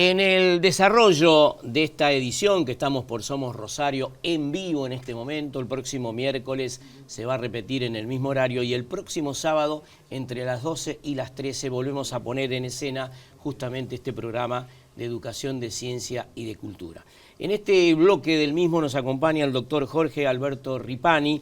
En el desarrollo de esta edición que estamos por Somos Rosario en vivo en este momento, el próximo miércoles se va a repetir en el mismo horario y el próximo sábado entre las 12 y las 13 volvemos a poner en escena justamente este programa de educación, de ciencia y de cultura. En este bloque del mismo nos acompaña el doctor Jorge Alberto Ripani,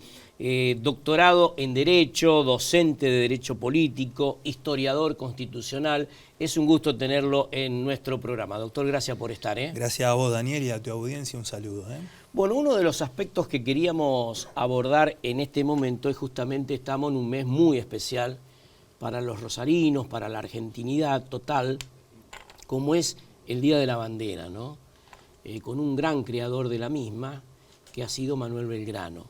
doctorado en Derecho, docente de Derecho Político, historiador constitucional. Es un gusto tenerlo en nuestro programa. Doctor, gracias por estar. Gracias a vos, Daniel, y a tu audiencia un saludo. Bueno, uno de los aspectos que queríamos abordar en este momento es justamente estamos en un mes muy especial para los rosarinos, para la argentinidad total, como es el Día de la Bandera, ¿no? Con un gran creador de la misma, que ha sido Manuel Belgrano.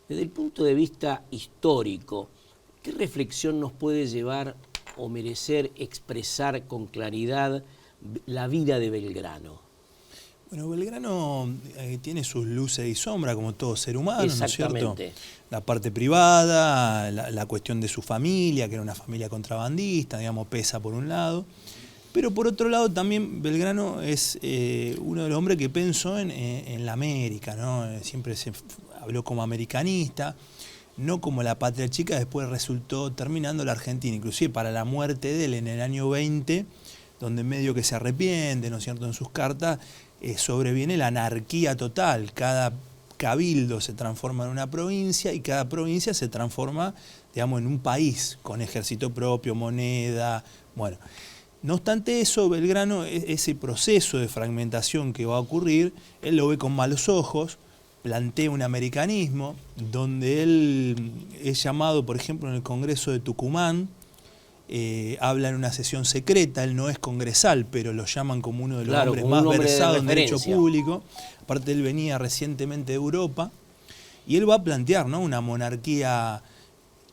Desde el punto de vista histórico, ¿qué reflexión nos puede llevar o merecer expresar con claridad la vida de Belgrano? Bueno, Belgrano tiene sus luces y sombras como todo ser humano, ¿no es cierto? La parte privada, la cuestión de su familia, que era una familia contrabandista, digamos, pesa por un lado. Pero por otro lado también Belgrano es uno de los hombres que pensó en la América, ¿no? Siempre se habló como americanista, no como la patria chica, después resultó terminando la Argentina, inclusive para la muerte de él en el año 20, donde medio que se arrepiente, ¿no es cierto?, en sus cartas, sobreviene la anarquía total. Cada cabildo se transforma en una provincia y cada provincia se transforma, digamos, en un país, con ejército propio, moneda, bueno. No obstante eso, Belgrano, ese proceso de fragmentación que va a ocurrir, él lo ve con malos ojos, plantea un americanismo, donde él es llamado, por ejemplo, en el Congreso de Tucumán, habla en una sesión secreta, él no es congresal, pero lo llaman como uno de los hombres más versados en derecho público. Aparte, él venía recientemente de Europa, y él va a plantear, ¿no?, una monarquía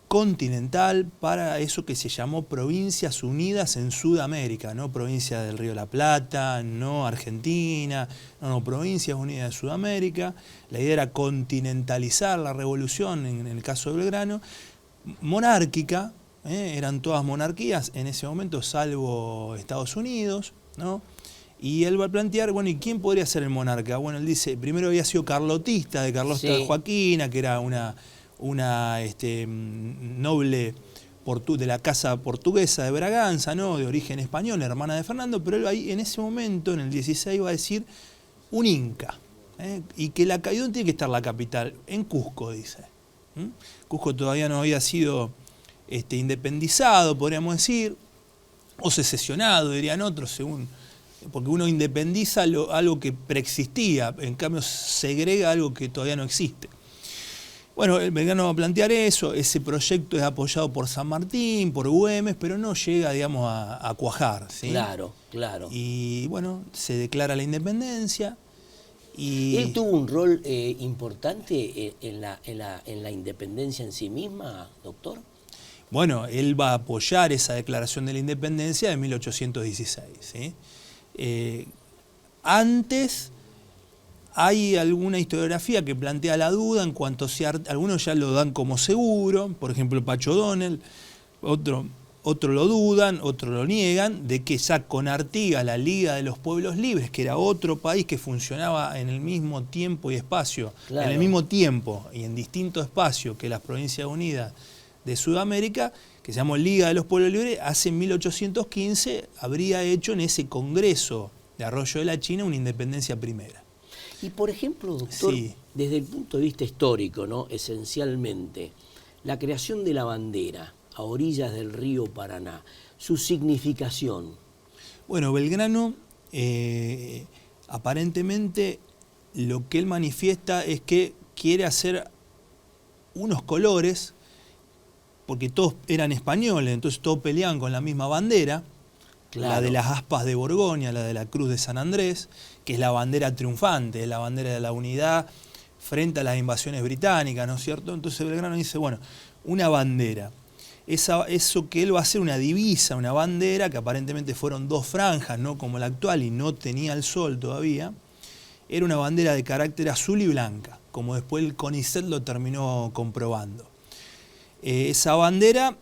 continental para eso que se llamó Provincias Unidas en Sudamérica, no Provincia del Río de la Plata, no Argentina, no, Provincias Unidas de Sudamérica. La idea era continentalizar la revolución, en el caso de Belgrano, monárquica, eran todas monarquías en ese momento, salvo Estados Unidos, ¿no? Y él va a plantear, bueno, ¿y quién podría ser el monarca? Bueno, él dice, primero había sido carlotista, de Carlota de Joaquina, que era una noble de la casa portuguesa de Braganza, ¿no?, de origen español, hermana de Fernando, pero él ahí en ese momento, en el 16, va a decir un inca, y que ¿dónde tiene que estar la capital? En Cusco, dice. Cusco todavía no había sido independizado, podríamos decir, o secesionado, dirían otros, según, porque uno independiza algo que preexistía, en cambio segrega algo que todavía no existe. Bueno, el Belgrano va a plantear eso, ese proyecto es apoyado por San Martín, por Güemes, pero no llega, digamos, a cuajar, ¿sí? Claro, claro. Y bueno, se declara la independencia. Y ¿él tuvo un rol importante en la independencia en sí misma, doctor? Bueno, él va a apoyar esa declaración de la independencia de 1816, ¿sí? Antes hay alguna historiografía que plantea la duda en cuanto a algunos ya lo dan como seguro, por ejemplo Pacho O'Donnell, otro lo dudan, otro lo niegan, de que ya con Artigas, la Liga de los Pueblos Libres, que era otro país que funcionaba en el mismo tiempo y espacio, claro, en el mismo tiempo y en distinto espacio que las Provincias Unidas de Sudamérica, que se llamó Liga de los Pueblos Libres, hace 1815 habría hecho en ese Congreso de Arroyo de la China una independencia primera. Y por ejemplo, doctor, desde el punto de vista histórico, ¿no?, esencialmente, la creación de la bandera a orillas del río Paraná, su significación. Bueno, Belgrano, aparentemente, lo que él manifiesta es que quiere hacer unos colores, porque todos eran españoles, entonces todos peleaban con la misma bandera, claro, la de las aspas de Borgoña, la de la Cruz de San Andrés, que es la bandera triunfante, es la bandera de la unidad frente a las invasiones británicas, ¿no es cierto? Entonces Belgrano dice, bueno, una bandera. Eso que él va a hacer una divisa, una bandera, que aparentemente fueron dos franjas, no como la actual, y no tenía el sol todavía, era una bandera de carácter azul y blanca, como después el CONICET lo terminó comprobando. Esa bandera,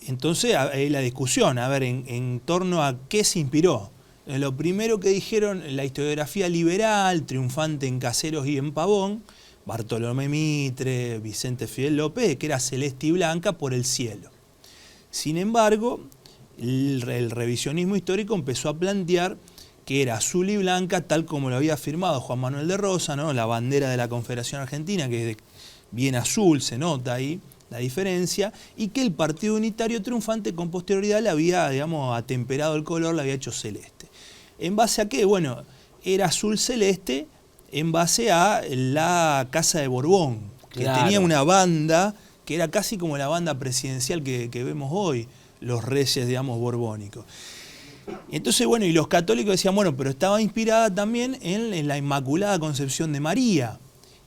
entonces, hay la discusión, a ver, en torno a qué se inspiró. Lo primero que dijeron, la historiografía liberal, triunfante en Caseros y en Pavón, Bartolomé Mitre, Vicente Fidel López, que era celeste y blanca por el cielo. Sin embargo, el revisionismo histórico empezó a plantear que era azul y blanca, tal como lo había afirmado Juan Manuel de Rosas, ¿no? La bandera de la Confederación Argentina, que es bien azul, se nota ahí la diferencia, y que el Partido Unitario triunfante con posterioridad le había, digamos, atemperado el color, le había hecho celeste. ¿En base a qué? Bueno, era azul celeste en base a la Casa de Borbón, que tenía una banda que era casi como la banda presidencial que vemos hoy, los reyes, digamos, borbónicos. Entonces, bueno, y los católicos decían, bueno, pero estaba inspirada también en la Inmaculada Concepción de María.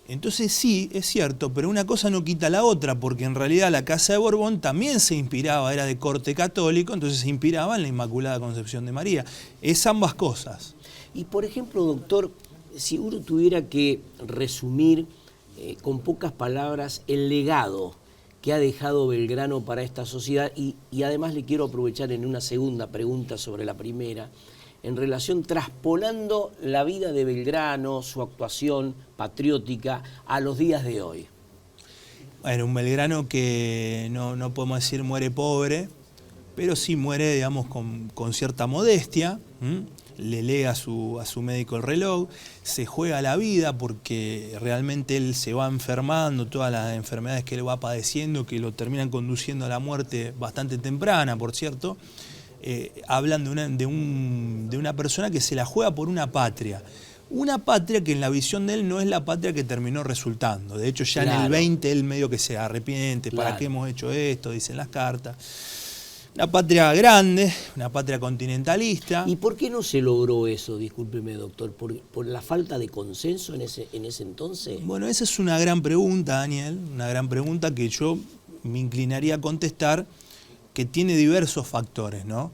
Entonces sí, es cierto, pero una cosa no quita la otra, porque en realidad la Casa de Borbón también se inspiraba, era de corte católico, entonces se inspiraba en la Inmaculada Concepción de María. Es ambas cosas. Y por ejemplo, doctor, si uno tuviera que resumir con pocas palabras el legado que ha dejado Belgrano para esta sociedad, y además le quiero aprovechar en una segunda pregunta sobre la primera, en relación traspolando la vida de Belgrano, su actuación patriótica a los días de hoy. Bueno, un Belgrano que no podemos decir muere pobre, pero sí muere, digamos, con cierta modestia. Le lee a su médico el reloj, se juega la vida porque realmente él se va enfermando, todas las enfermedades que él va padeciendo, que lo terminan conduciendo a la muerte bastante temprana, por cierto. Hablan de una persona que se la juega por una patria. Una patria que en la visión de él no es la patria que terminó resultando. De hecho, ya en el 20 él medio que se arrepiente. ¿Para qué hemos hecho esto? Dicen las cartas. Una patria grande, una patria continentalista. ¿Y por qué no se logró eso, discúlpeme, doctor? ¿Por la falta de consenso en ese entonces? Bueno, esa es una gran pregunta, Daniel. Una gran pregunta que yo me inclinaría a contestar, que tiene diversos factores, ¿no?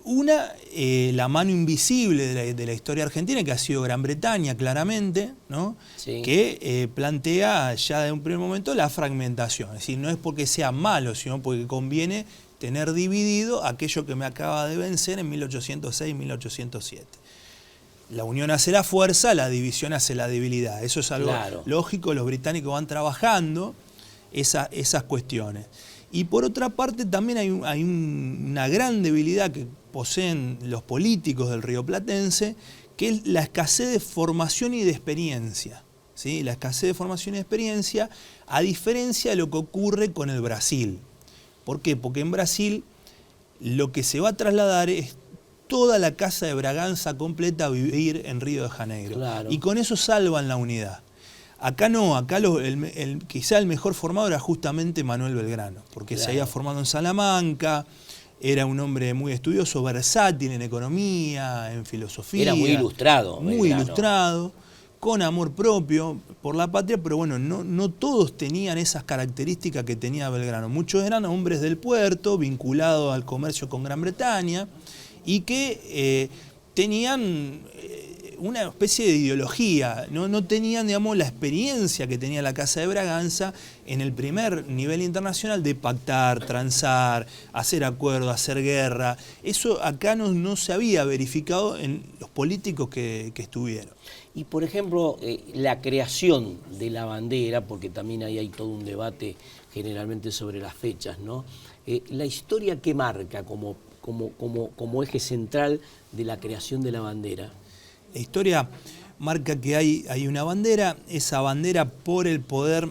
Una, la mano invisible de la historia argentina, que ha sido Gran Bretaña, claramente, ¿no? Sí. Que plantea ya de un primer momento la fragmentación. Es decir, no es porque sea malo, sino porque conviene tener dividido aquello que me acaba de vencer en 1806-1807. La unión hace la fuerza, la división hace la debilidad. Eso es algo lógico, los británicos van trabajando esas cuestiones. Y por otra parte también hay una gran debilidad que poseen los políticos del rioplatense, que es la escasez de formación y de experiencia. ¿Sí? La escasez de formación y de experiencia, a diferencia de lo que ocurre con el Brasil. ¿Por qué? Porque en Brasil lo que se va a trasladar es toda la Casa de Braganza completa a vivir en Río de Janeiro. Claro. Y con eso salvan la unidad. Acá no, acá quizá el mejor formado era justamente Manuel Belgrano, porque se había formado en Salamanca, era un hombre muy estudioso, versátil en economía, en filosofía. Era muy ilustrado. Muy ilustrado, con amor propio por la patria, pero bueno, no todos tenían esas características que tenía Belgrano. Muchos eran hombres del puerto, vinculados al comercio con Gran Bretaña, y que tenían una especie de ideología, no tenían, digamos, la experiencia que tenía la Casa de Braganza en el primer nivel internacional de pactar, transar, hacer acuerdos, hacer guerra. Eso acá no se había verificado en los políticos que estuvieron. Y por ejemplo, la creación de la bandera, porque también ahí hay todo un debate generalmente sobre las fechas, ¿no? La historia que marca como eje central de la creación de la bandera. La historia marca que hay una bandera, esa bandera por el poder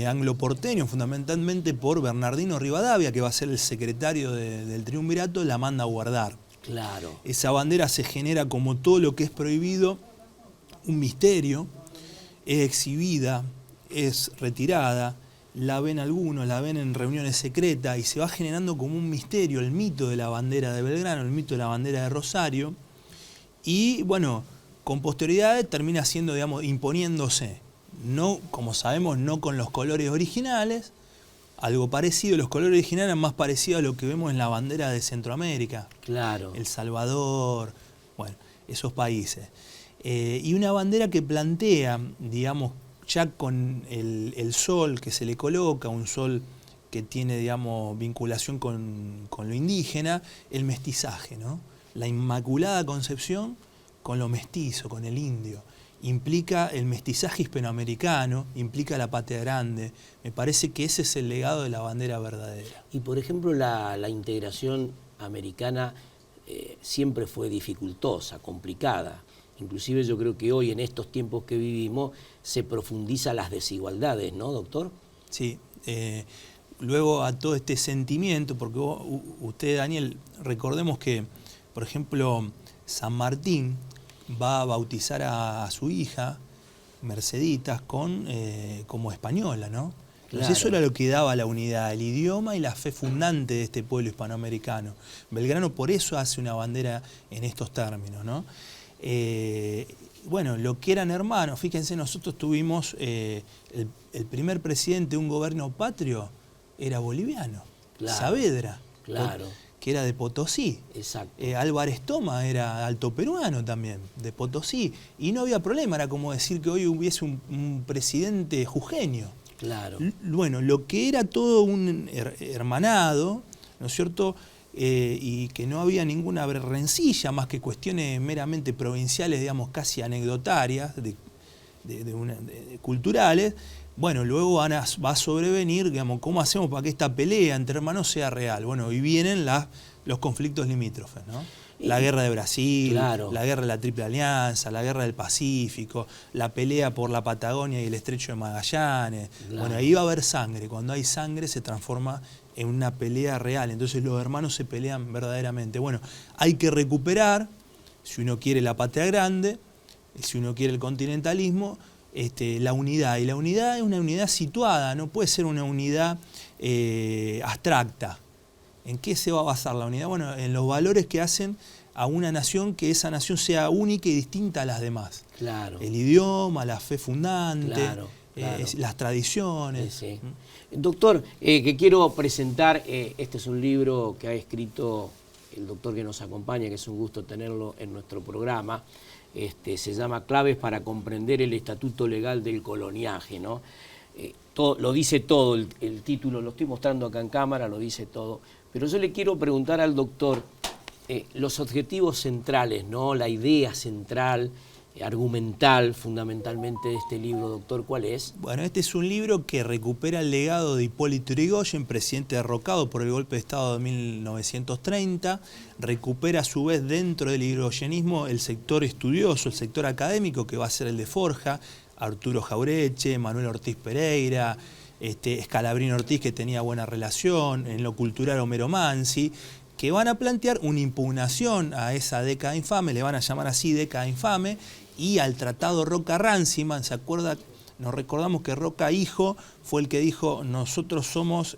anglo-porteño, fundamentalmente por Bernardino Rivadavia, que va a ser el secretario del triunvirato, la manda a guardar. Claro. Esa bandera se genera como todo lo que es prohibido, un misterio, es exhibida, es retirada, la ven algunos, la ven en reuniones secretas y se va generando como un misterio el mito de la bandera de Belgrano, el mito de la bandera de Rosario. Y bueno, con posterioridad termina siendo, digamos, imponiéndose, no, como sabemos, no con los colores originales, algo parecido, los colores originales eran más parecidos a lo que vemos en la bandera de Centroamérica. Claro. El Salvador, bueno, esos países. Y una bandera que plantea, digamos, ya con el sol que se le coloca, un sol que tiene, digamos, vinculación con lo indígena, el mestizaje, ¿no? la Inmaculada Concepción con lo mestizo, con el indio. Implica el mestizaje hispanoamericano, implica la patria grande. Me parece que ese es el legado de la bandera verdadera. Y por ejemplo la integración americana siempre fue dificultosa, complicada. Inclusive yo creo que hoy en estos tiempos que vivimos se profundizan las desigualdades, ¿no, doctor? Sí. Luego a todo este sentimiento, porque usted, Daniel, recordemos que, por ejemplo, San Martín va a bautizar a su hija, Merceditas, como española, ¿no? Entonces eso era lo que daba la unidad, el idioma y la fe fundante de este pueblo hispanoamericano. Belgrano por eso hace una bandera en estos términos, ¿no? Bueno, lo que eran hermanos, fíjense, nosotros tuvimos el primer presidente de un gobierno patrio, era boliviano, claro, Saavedra, claro, que era de Potosí. Exacto. Álvarez Toma era alto peruano también, de Potosí. Y no había problema, era como decir que hoy hubiese un presidente jujeño. Claro. Bueno, lo que era todo un hermanado, ¿no es cierto?, y que no había ninguna rencilla más que cuestiones meramente provinciales, digamos, casi anecdotarias, culturales. Bueno, luego va a sobrevenir, digamos, ¿cómo hacemos para que esta pelea entre hermanos sea real? Bueno, y vienen los conflictos limítrofes, ¿no? La guerra de Brasil, claro, la guerra de la Triple Alianza, la guerra del Pacífico, la pelea por la Patagonia y el Estrecho de Magallanes. Claro. Bueno, ahí va a haber sangre. Cuando hay sangre se transforma en una pelea real. Entonces los hermanos se pelean verdaderamente. Bueno, hay que recuperar, si uno quiere la patria grande, si uno quiere el continentalismo, la unidad. Y la unidad es una unidad situada, no puede ser una unidad abstracta. ¿En qué se va a basar la unidad? Bueno, en los valores que hacen a una nación, que esa nación sea única y distinta a las demás. Claro. El idioma, la fe fundante, claro, claro, las tradiciones. Sí, sí. Doctor, que quiero presentar, este es un libro que ha escrito el doctor que nos acompaña, que es un gusto tenerlo en nuestro programa. Se llama Claves para comprender el estatuto legal del coloniaje, ¿no? Lo dice todo, el título, lo estoy mostrando acá en cámara, lo dice todo. Pero yo le quiero preguntar al doctor los objetivos centrales, ¿no? La idea central, argumental, fundamentalmente, de este libro, doctor, ¿cuál es? Bueno, este es un libro que recupera el legado de Hipólito Yrigoyen, presidente derrocado por el golpe de Estado de 1930, recupera a su vez dentro del irigoyenismo el sector estudioso, el sector académico, que va a ser el de Forja, Arturo Jaureche, Manuel Ortiz Pereira, Scalabrino Ortiz, que tenía buena relación, en lo cultural Homero Mansi, que van a plantear una impugnación a esa década infame, le van a llamar así década infame, y al tratado Roca-Runciman. ¿Se acuerda? Nos recordamos que Roca hijo fue el que dijo: nosotros somos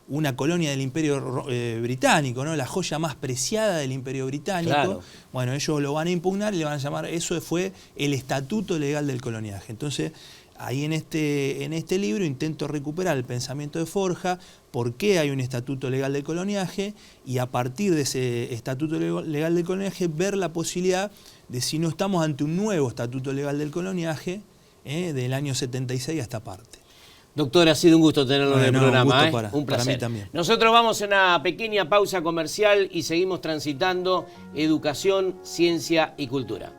una colonia del Imperio Británico, ¿no? La joya más preciada del Imperio Británico. Claro. Bueno, ellos lo van a impugnar y le van a llamar, eso fue el estatuto legal del coloniaje. Entonces, ahí en este libro intento recuperar el pensamiento de Forja, por qué hay un estatuto legal del coloniaje, y a partir de ese estatuto legal del coloniaje ver la posibilidad de si no estamos ante un nuevo estatuto legal del coloniaje del año 76 a esta parte. Doctor, ha sido un gusto tenerlo en el programa. Un placer. Para mí también. Nosotros vamos a una pequeña pausa comercial y seguimos transitando educación, ciencia y cultura.